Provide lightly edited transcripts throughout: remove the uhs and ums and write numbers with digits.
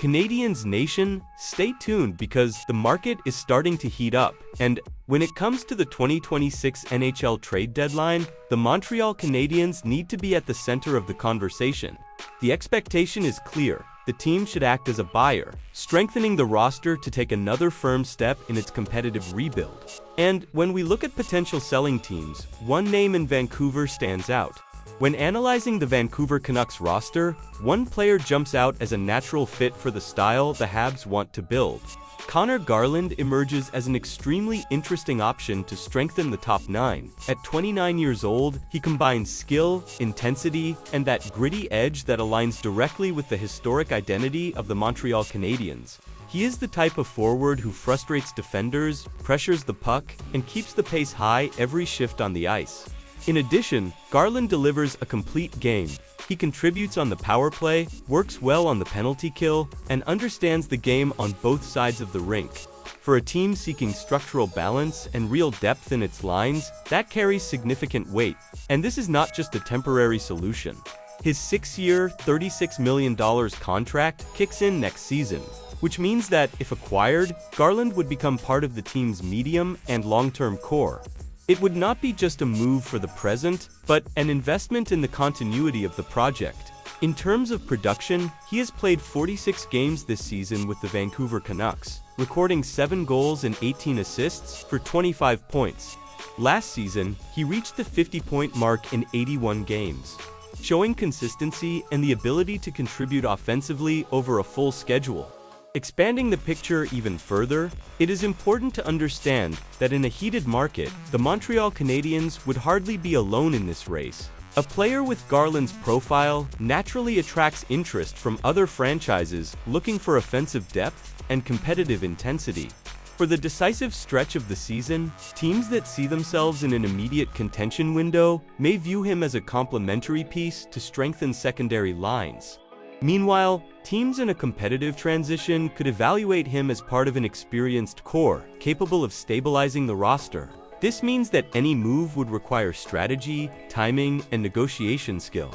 Canadiens Nation, stay tuned because the market is starting to heat up, and when it comes to the 2026 NHL trade deadline, the Montreal Canadiens need to be at the center of the conversation. The expectation is clear. The team should act as a buyer, strengthening the roster to take another firm step in its competitive rebuild. And when we look at potential selling teams, one name in Vancouver stands out. When analyzing the Vancouver Canucks roster, one player jumps out as a natural fit for the style the Habs want to build. Conor Garland emerges as an extremely interesting option to strengthen the top nine. At 29 years old, he combines skill, intensity, and that gritty edge that aligns directly with the historic identity of the Montreal Canadiens. He is the type of forward who frustrates defenders, pressures the puck, and keeps the pace high every shift on the ice. In addition, Garland delivers a complete game. He contributes on the power play, works well on the penalty kill, and understands the game on both sides of the rink. For a team seeking structural balance and real depth in its lines, that carries significant weight. And this is not just a temporary solution. His 6-year, $36 million contract kicks in next season, which means that, if acquired, Garland would become part of the team's medium and long-term core. It would not be just a move for the present, but an investment in the continuity of the project. In terms of production, he has played 46 games this season with the Vancouver Canucks, recording 7 goals and 18 assists for 25 points. Last season, he reached the 50-point mark in 81 games, showing consistency and the ability to contribute offensively over a full schedule. Expanding the picture even further, it is important to understand that in a heated market, the Montreal Canadiens would hardly be alone in this race. A player with Garland's profile naturally attracts interest from other franchises looking for offensive depth and competitive intensity. For the decisive stretch of the season, teams that see themselves in an immediate contention window may view him as a complementary piece to strengthen secondary lines. Meanwhile, teams in a competitive transition could evaluate him as part of an experienced core, capable of stabilizing the roster. This means that any move would require strategy, timing, and negotiation skill.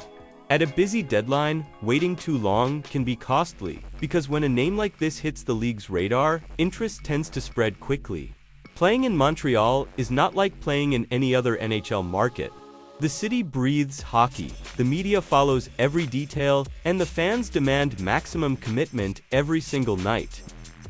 At a busy deadline, waiting too long can be costly, because when a name like this hits the league's radar, interest tends to spread quickly. Playing in Montreal is not like playing in any other NHL market. The city breathes hockey, the media follows every detail, and the fans demand maximum commitment every single night.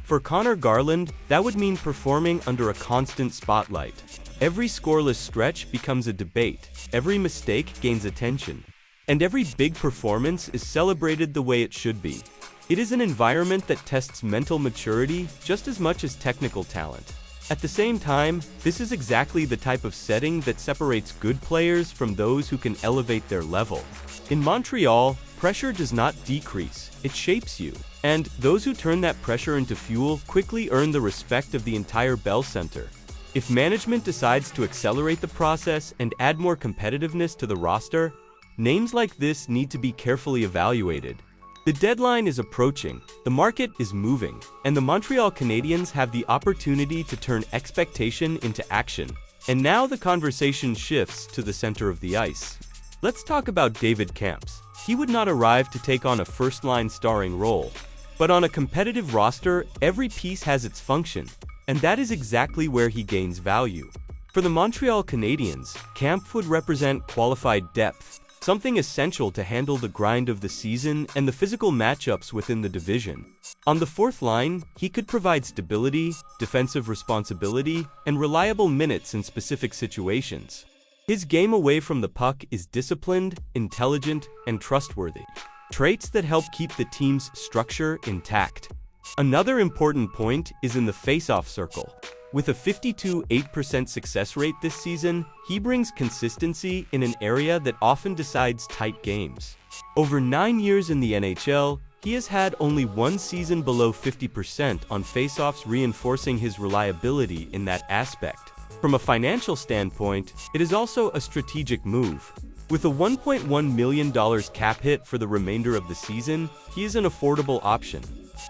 For Conor Garland, that would mean performing under a constant spotlight. Every scoreless stretch becomes a debate, every mistake gains attention, and every big performance is celebrated the way it should be. It is an environment that tests mental maturity just as much as technical talent. At the same time, this is exactly the type of setting that separates good players from those who can elevate their level. In Montreal, pressure does not decrease, it shapes you. And those who turn that pressure into fuel quickly earn the respect of the entire Bell Center. If management decides to accelerate the process and add more competitiveness to the roster, names like this need to be carefully evaluated. The deadline is approaching, the market is moving, and the Montreal Canadiens have the opportunity to turn expectation into action. And now the conversation shifts to the center of the ice. Let's talk about David Kampf. He would not arrive to take on a first-line starring role. But on a competitive roster, every piece has its function, and that is exactly where he gains value. For the Montreal Canadiens, Kampf would represent qualified depth, something essential to handle the grind of the season and the physical matchups within the division. On the fourth line, he could provide stability, defensive responsibility, and reliable minutes in specific situations. His game away from the puck is disciplined, intelligent, and trustworthy, traits that help keep the team's structure intact. Another important point is in the face-off circle. With a 52.8% success rate this season, he brings consistency in an area that often decides tight games. Over 9 years in the NHL, he has had only one season below 50% on faceoffs, reinforcing his reliability in that aspect. From a financial standpoint, it is also a strategic move. With a $1.1 million cap hit for the remainder of the season, he is an affordable option.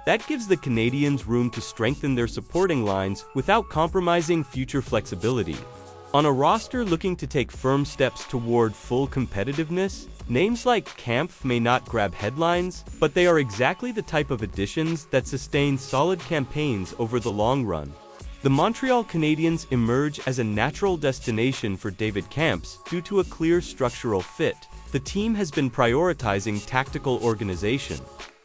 That gives the Canadiens room to strengthen their supporting lines without compromising future flexibility. On a roster looking to take firm steps toward full competitiveness, Names like Kampf may not grab headlines, but they are exactly the type of additions that sustain solid campaigns over the long run. The Montreal Canadiens emerge as a natural destination for David Kampf due to a clear structural fit. The team has been prioritizing tactical organization,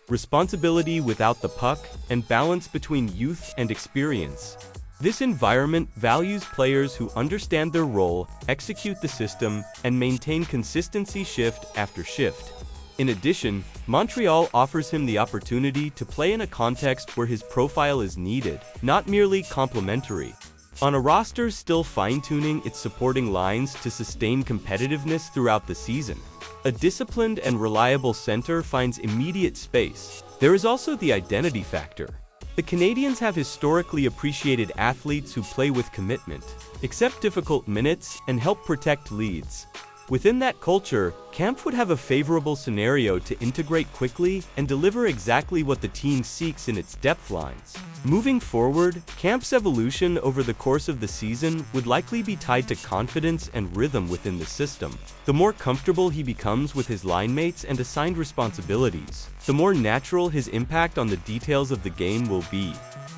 responsibility without the puck, and balance between youth and experience. This environment values players who understand their role, execute the system, and maintain consistency shift after shift. In addition, Montreal offers him the opportunity to play in a context where his profile is needed, not merely complementary. On a roster still fine-tuning its supporting lines to sustain competitiveness throughout the season, a disciplined and reliable center finds immediate space. There is also the identity factor. The Canadiens have historically appreciated athletes who play with commitment, accept difficult minutes, and help protect leads. Within that culture, Kampf would have a favorable scenario to integrate quickly and deliver exactly what the team seeks in its depth lines. Moving forward, Kampf's evolution over the course of the season would likely be tied to confidence and rhythm within the system. The more comfortable he becomes with his line mates and assigned responsibilities, the more natural his impact on the details of the game will be.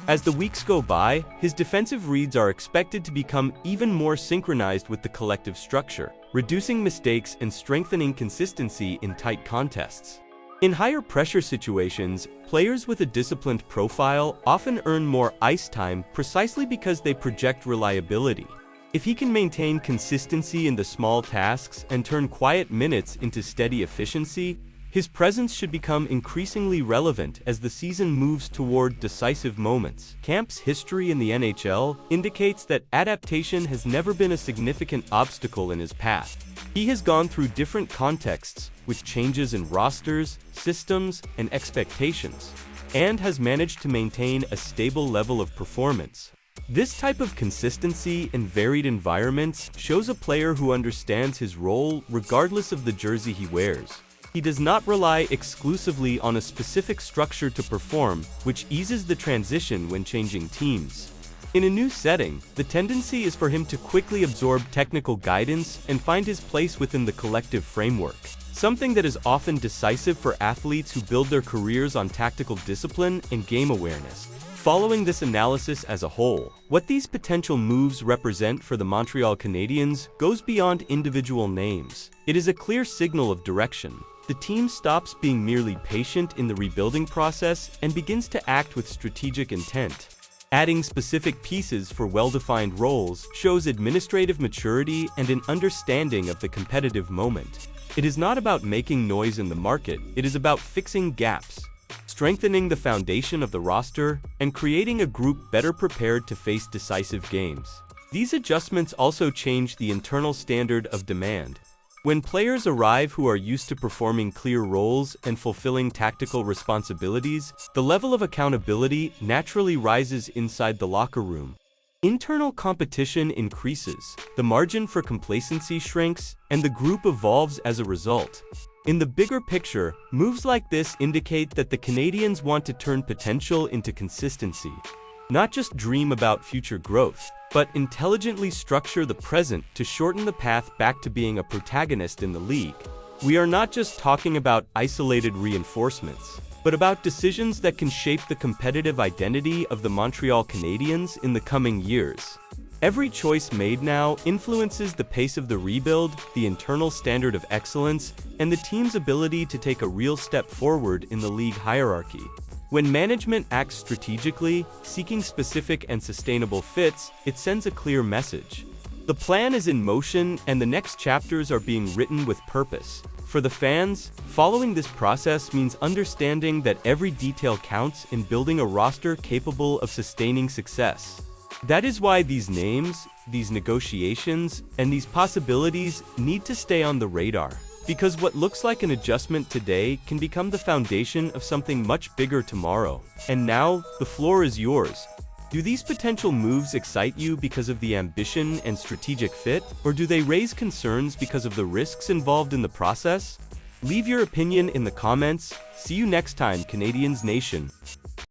As the weeks go by, his defensive reads are expected to become even more synchronized with the collective structure, reducing mistakes and strengthening consistency in tight contests. In higher pressure situations, players with a disciplined profile often earn more ice time precisely because they project reliability. If he can maintain consistency in the small tasks and turn quiet minutes into steady efficiency, his presence should become increasingly relevant as the season moves toward decisive moments. Kampf's history in the NHL indicates that adaptation has never been a significant obstacle in his path. He has gone through different contexts, with changes in rosters, systems, and expectations, and has managed to maintain a stable level of performance. This type of consistency in varied environments shows a player who understands his role regardless of the jersey he wears. He does not rely exclusively on a specific structure to perform, which eases the transition when changing teams. In a new setting, the tendency is for him to quickly absorb technical guidance and find his place within the collective framework, something that is often decisive for athletes who build their careers on tactical discipline and game awareness. Following this analysis as a whole, what these potential moves represent for the Montreal Canadiens goes beyond individual names. It is a clear signal of direction. The team stops being merely patient in the rebuilding process and begins to act with strategic intent. Adding specific pieces for well-defined roles shows administrative maturity and an understanding of the competitive moment. It is not about making noise in the market, it is about fixing gaps, strengthening the foundation of the roster, and creating a group better prepared to face decisive games. These adjustments also change the internal standard of demand. When players arrive who are used to performing clear roles and fulfilling tactical responsibilities, the level of accountability naturally rises inside the locker room. Internal competition increases, the margin for complacency shrinks, and the group evolves as a result. In the bigger picture, moves like this indicate that the Canadiens want to turn potential into consistency. Not just dream about future growth, but intelligently structure the present to shorten the path back to being a protagonist in the league. We are not just talking about isolated reinforcements, but about decisions that can shape the competitive identity of the Montreal Canadiens in the coming years. Every choice made now influences the pace of the rebuild, the internal standard of excellence, and the team's ability to take a real step forward in the league hierarchy. When management acts strategically, seeking specific and sustainable fits, it sends a clear message. The plan is in motion and the next chapters are being written with purpose. For the fans, following this process means understanding that every detail counts in building a roster capable of sustaining success. That is why these names, these negotiations, and these possibilities need to stay on the radar. Because what looks like an adjustment today can become the foundation of something much bigger tomorrow. And now, the floor is yours. Do these potential moves excite you because of the ambition and strategic fit, or do they raise concerns because of the risks involved in the process? Leave your opinion in the comments. See you next time, Canadiens Nation.